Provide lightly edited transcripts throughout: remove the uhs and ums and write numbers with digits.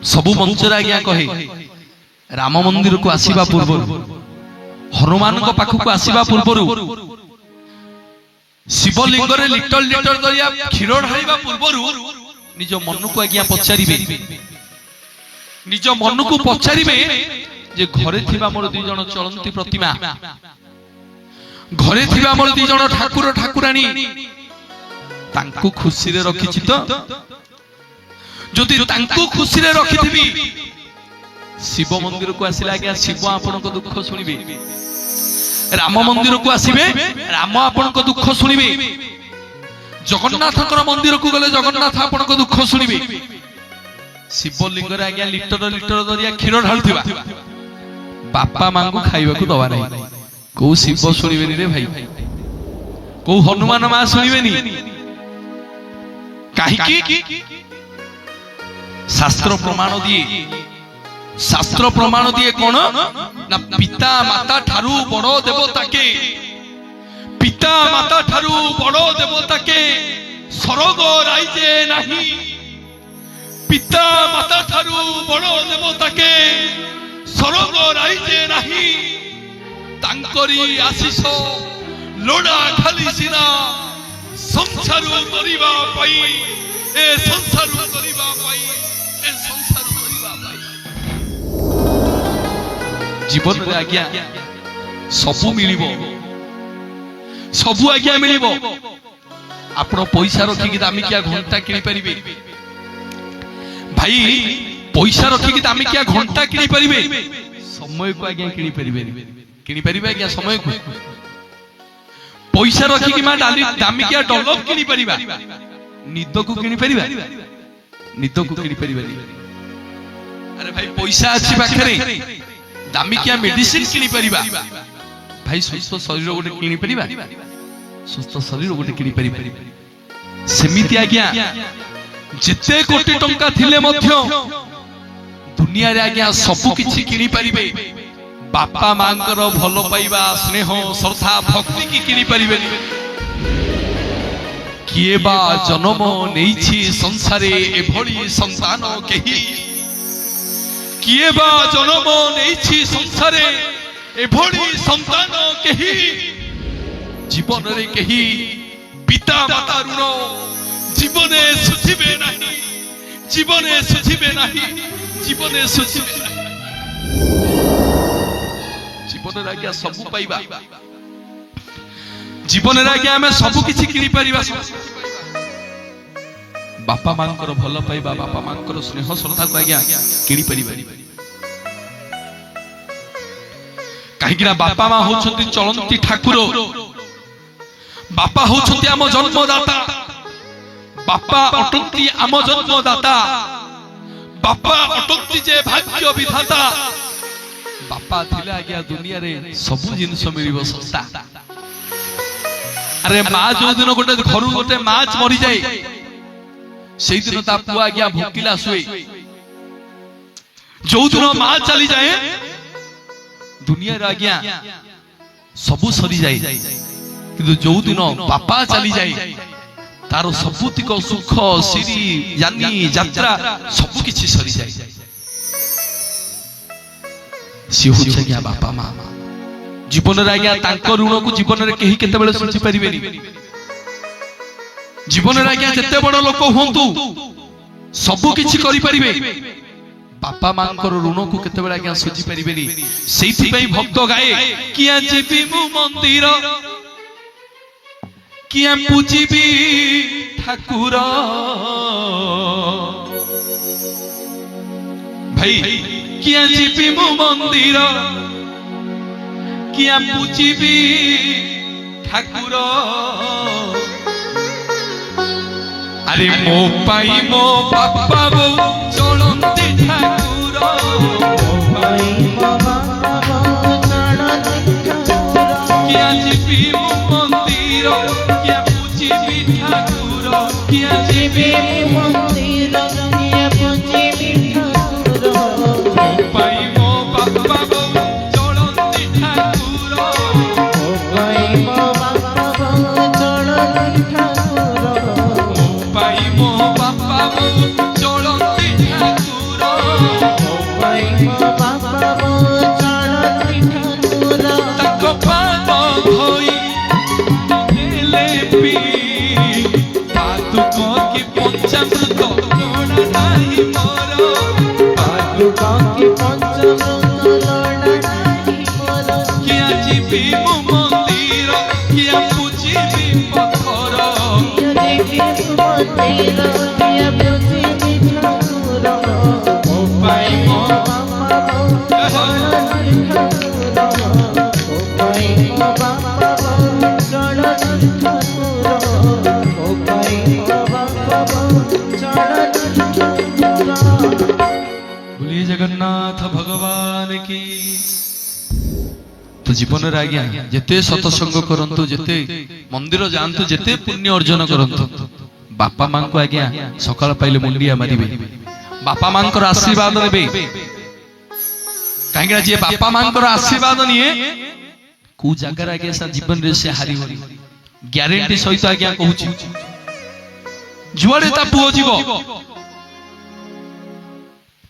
सबु मंचर आज्ञा कहे राम मंदिर को आसीबा पूर्व हनुमान को पाख को आसीबा पूर्व शिवलिंग रे लिटर लिटर दरिया क्षीर ढालिबा पूर्व निज मन को आज्ञा पचारिबे निज मन को पचारिबे जे घरे थिबा मोर दुई जण चलंती प्रतिमा घरे थिबा मोर दुई जण ठाकुर ठाकुरानी तांकु खुशी रे रखिछि तो जदि तांकु खुशी रे रखिथिबी शिव मंदिर को आसिला आज्ञा शिव आपन को दुख सुनिबे राम मंदिर को आसीबे राम आपन को दुख सुनिबे जगन्नाथ मंदिर को गले जगन्नाथ आपन को दुख सुनिबे शिवलिंग रे आज्ञा लिटर लिटर दरिया क्षीर ढालुथिबा बापा मां को खाइबा को दवा नहीं को शिव सुनिबेनी रे भाई को हनुमान मां सुनिबेनी काहे की शास्त्र प्रमाण दिए कौन ना पिता माता ठारू बड़ो देवता के पिता माता ठारू बड़ो देवता के स्वर्ग राइजे नहीं पिता माता ठारू बड़ो देवता के स्वर्ग राइजे नहीं तांकरी आशीष लोड़ा खाली सिना संसारू करिबा पाई ए संसारू करिबा पाई ए संसारू करिबा पाई जीवन रे आज्ञा सबु मिलिबो सबु आज्ञा मिलिबो आपण पैसा रखी कि दामिकिया घंटा किनि परिबे भाई पैसा रखी कि दामिकिया घंटा किनि परिबे समय को आज्ञा किनि परिबे आज्ञा समय को पैसा रखी कि मा दामिकिया डॉलर किनि परिबा निद को किनि परिबा निद को किनि परिबा अरे भाई पैसा अछि पाखरे दामिकिया मेडिसिन किनि परिबा भाई सुस्थ शरीर गोटे किनि परिबा सुस्थ शरीर गोटे किनि परिबा सेमिति आज्ञा जेते कोटी टंका थिले मध्य दुनिया रे आज्ञा सब किछि किनि परिबे बापा मांकर भलो पाइबा स्नेह श्रद्धा भक्ति की किनि परिबे किए बा जन्म नेइछि संसारे एभली संतान केही किए बा जन्म नेइछि संसारे एभली संतान केही जीवन रे केही पिता माता ऋण जीवने सुझिबे नाही जीवने सुझिबे नाही जीवने सुझिबे नाही जीवन रे आज्ञा सब पाइबा जीवन रे आज्ञा हमें सब किछि किनि परिबा बापा मांकर भल पाइबा बापा मांकर स्नेह श्रद्धा को आज्ञा किनि परिबा कहीं बापा मां होछंती चलंती ठाकुर बापा होछंती आम जन्मदाता बापा अटंती आम जन्मदाता बापा अटंती जे भाग्य विधाता बापा थिले आज्ञा दुनिया रे सब जिनिस मिलिबो सस्ता अरे मां जो दिन गोटे घर गोटे माछ मरी जाए सेई दिन ता पुआ आज्ञा भोकिला सुए जो दिन मां चली जाए दुनिया रे आज्ञा सब सरी जाए किंतु जो दिन बापा चली जाए तारो सबुतिक सुख सिरी यानी यात्रा सब किछि सरी जाए सी होछ आज्ञा बापा मां जीवन रे आज्ञा तांको ऋण को जीवन रे केही केते बेले सुझि परिबेनी जीवन रे आज्ञा जते बड़ लोक होंतु सब किछि करि परिबे बापा मांकर ऋण को केते बेले आज्ञा सुझि परिबेनी सेइथि पई भक्त गाए किया जीबी मु मंदिर किया पूजिबी ठाकुर भाई किया जीबी मु मंदिर किया पूजिबी ठाकुर अरे मो पाई मो बापा बो चलंती ठाकुर मो पाई मो बापा बो चलंती ठाकुर किया जीबी मो मंदिर किया पूजिबी ठाकुर किया जीबी मो मंदिर किया पूजिबी ठाकुर मो पाई मो बापा बो चलंती ठाकुर मो पाई मो बापा बो चलंती ठाकुर मो पाई मो बापा बो चलंती ତାଙ୍କ ପାଦ ଧୋଇ ଦେଲେ ପି ପାଦୁକ କି ପଞ୍ଚାମୃତ ଲୋଡ଼ା ନାହିଁ ମୋର କିଆ ଯିବି ମୁଁ ମନ୍ଦିର କିଆ ପୂଜିବି ପଥର ମୋ ପାଇଁ ମୋ बोलिए जगन्नाथ भगवान की। तो जीवन रे आज्ञा जेते सत्संग करंतु जेते मंदिर जानतु जेते पुण्य अर्जन करंतु बापा मां को आज्ञा सकाळ पाइले मुंडिया मारिबे बापा मां को आशीर्वाद नेबे काहेकि जे बापा मां को आशीर्वाद निये को जगह आज्ञा सा जीवन रे से हारी होनी ग्यारंटी सहित आज्ञा कहूची जुआड़े ता पुओ जीव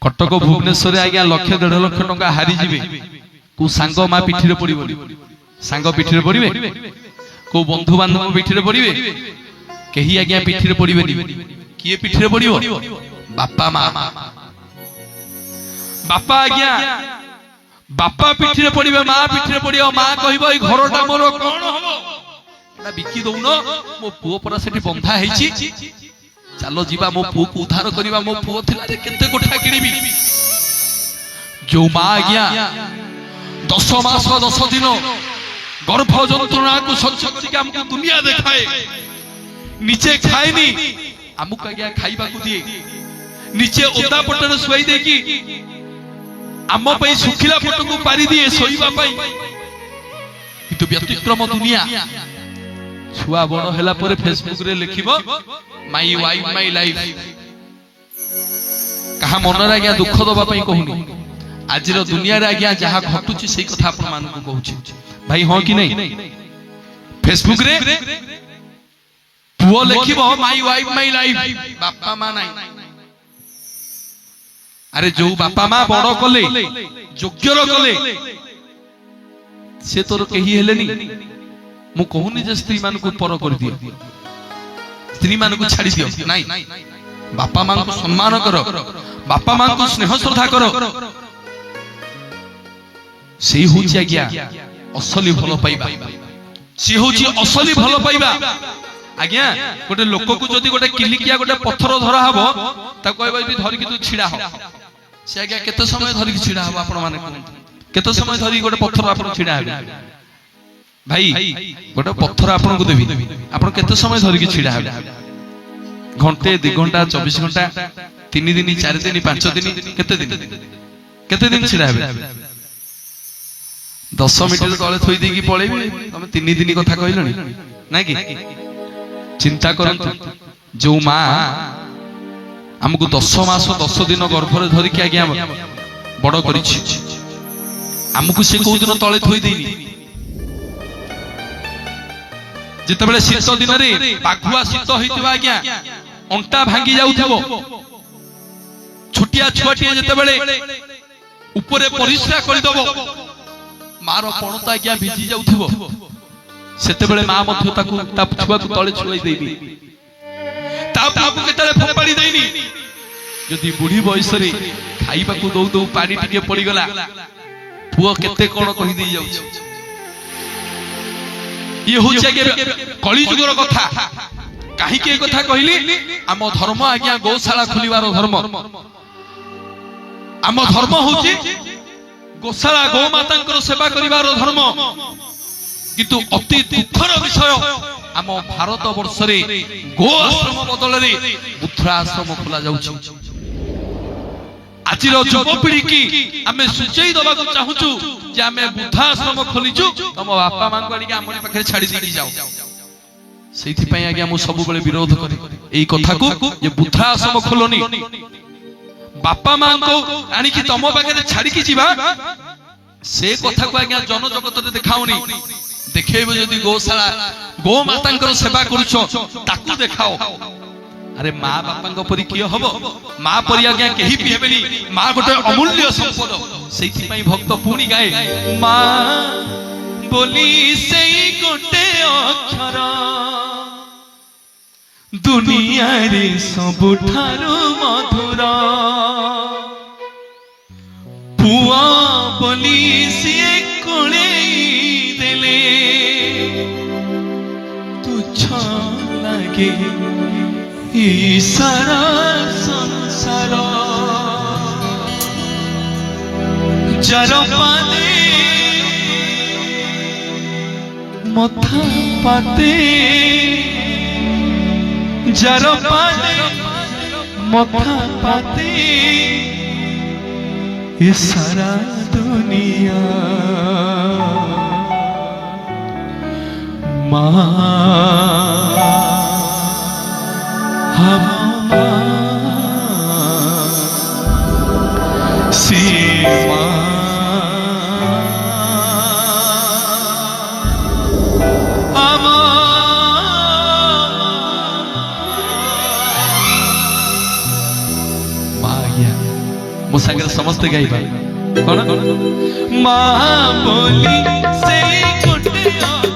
कटक भुवनेश्वर आज्ञा लाख 1.5 लाख टंका हारी जीवे को सांग मा पिठी रे पड़िबो सांग पिठी रे पड़िबे को बंधु बांधव पिठी रे पड़िबे केही आज्ञा पिठी रे पड़िबेनी किए पिठी रे पड़िबो बापा मां बापा आज्ञा बापा पिठी रे पड़िबे मां पिठी रे पड़ियो मां कहबो ए घरटा मोर कोन हबो ना बिकी दउनो मो पुओ पर सेठी बंधा हेची चलो जीवा मो पुओ को उद्धार करिवा मो पुओ थिला रे केते कोठा किनिबी जो मां आज्ञा 10 मास 10 दिन गर्भ जंत्रणा को सच्च करिके हमको दुनिया देखाए नीचे खाएनी हमको आज्ञा खाइबा को दिए नीचे ओदा पटरे सोई देकी आम पई सुखिला पट को पारी दिए सोईबा पई किंतु व्यतिक्रम दुनिया छुआ बड़ हैला परे फेसबुक रे लिखिबो माई वाइफ माई लाइफ कहा मन रे आज्ञा दुख दबा पई कहूनी आज रो दुनिया रे आज्ञा जहा घटुची सेही कथा आपण मान को कहूची भाई हो कि नहीं फेसबुक रे पुओ लिखिबो माई वाइफ माई लाइफ बापा मां नाही अरे जो बापा मां बड़ कले योग्य रो कले से तोर केही हेलेनी मु कहूनी जे स्त्री मान को पर कर दियो स्त्री मान को छाड़ी दियो नहीं बापा मां को सम्मान करो बापा मां को स्नेह श्रद्धा करो सेही होची आज्ञा असली भलो पाइबा से होची असली भलो पाइबा आज्ञा गोटे लोक को जदी गोटे किलिकिया गोटे पत्थर धरा हबो ता कहबो जे धरि कि तू छिडा हो से आज्ञा केते समय धरि कि छिडा हबो आपण माने केते समय धरि गोटे पत्थर आपण छिडा हेबे भाई गोटे पत्थर आपण को देबी आपण केते समय धरि कि छिडा हेबे घंटे 2 घंटा 24 घंटा 3 दिन 4 दिन 5 दिन केते दिन छिडा हेबे 10 मिनिट तले थोई देकी पळेबी तमे 3 दिन कथा कहलनी ना कि चिंता करंतु जो मां हमको 10 मास 10 दिन गर्भ रे धरि कि आज्ञा बड़ करिछि हमको से को दिन तले थोई देनी जिते बेले शीत दिन रे बाघुआ शीत होइतबा आज्ञा अंटा भांगी जाउथबो छुटिया छुआटिया जिते बेले ऊपरे परिश्रा करि दबो मारो पणता आज्ञा भिजी जाउथबो सेते बेले मां मध्य ताकू ता छुआ को तळे छुलाई देबी ता बाबू केतले फोपाड़ी देनी जदी बुढ़ी बयस रे खाइबा को दउ दउ पानी टिके पड़ी गला पुओ केते कोन कहि दे जाउछ ये होछ के कली जुगर कथा काहे के कथा कहली आम धर्म आज्ञा गौशाला खुलिबार धर्म आम धर्म होची गौशाला गौ मातांकर सेवा करिबार धर्म किंतु अति दुखर विषय आम भारत वर्ष रे गो आश्रम बदल रे बुद्धा आश्रम खोला जाउछ आज युवपीढ़ी की आमे सूचई दबा को चाहूचु जे आमे बुद्धा आश्रम खोलिचु तम बापा मां को आनी हमरे पाखे छाड़ी देकी जाओ सेथि पई आगे हम सब बेले विरोध करे एई कथा को जे बुद्धा आश्रम खोलोनी बापा मां को आनी कि तम पाखे छाड़ी की जीवा से कथा को आगे जन जगत रे देखाओनी देखेबो जदी गौशाला गो मातांकर सेवा करूछो ताकू देखाओ अरे माँ बापा परी किए हम माँ परी आज्ञा कहीं भी हेबेनी माँ गोटे अमूल्य संपद से भक्त पुणी गाए माँ बोली से गोटे अक्षर दुनिया रे सबुठारु मधुर पुआ बोली सी कोले देले तुच्छ लागे सारा संसार जर पाते मथा पाते जर पाते मथा पाते ये सारा दुनिया माँ सीमा मो सागर समस्त गाइबा कौन माँ बोली से गोटे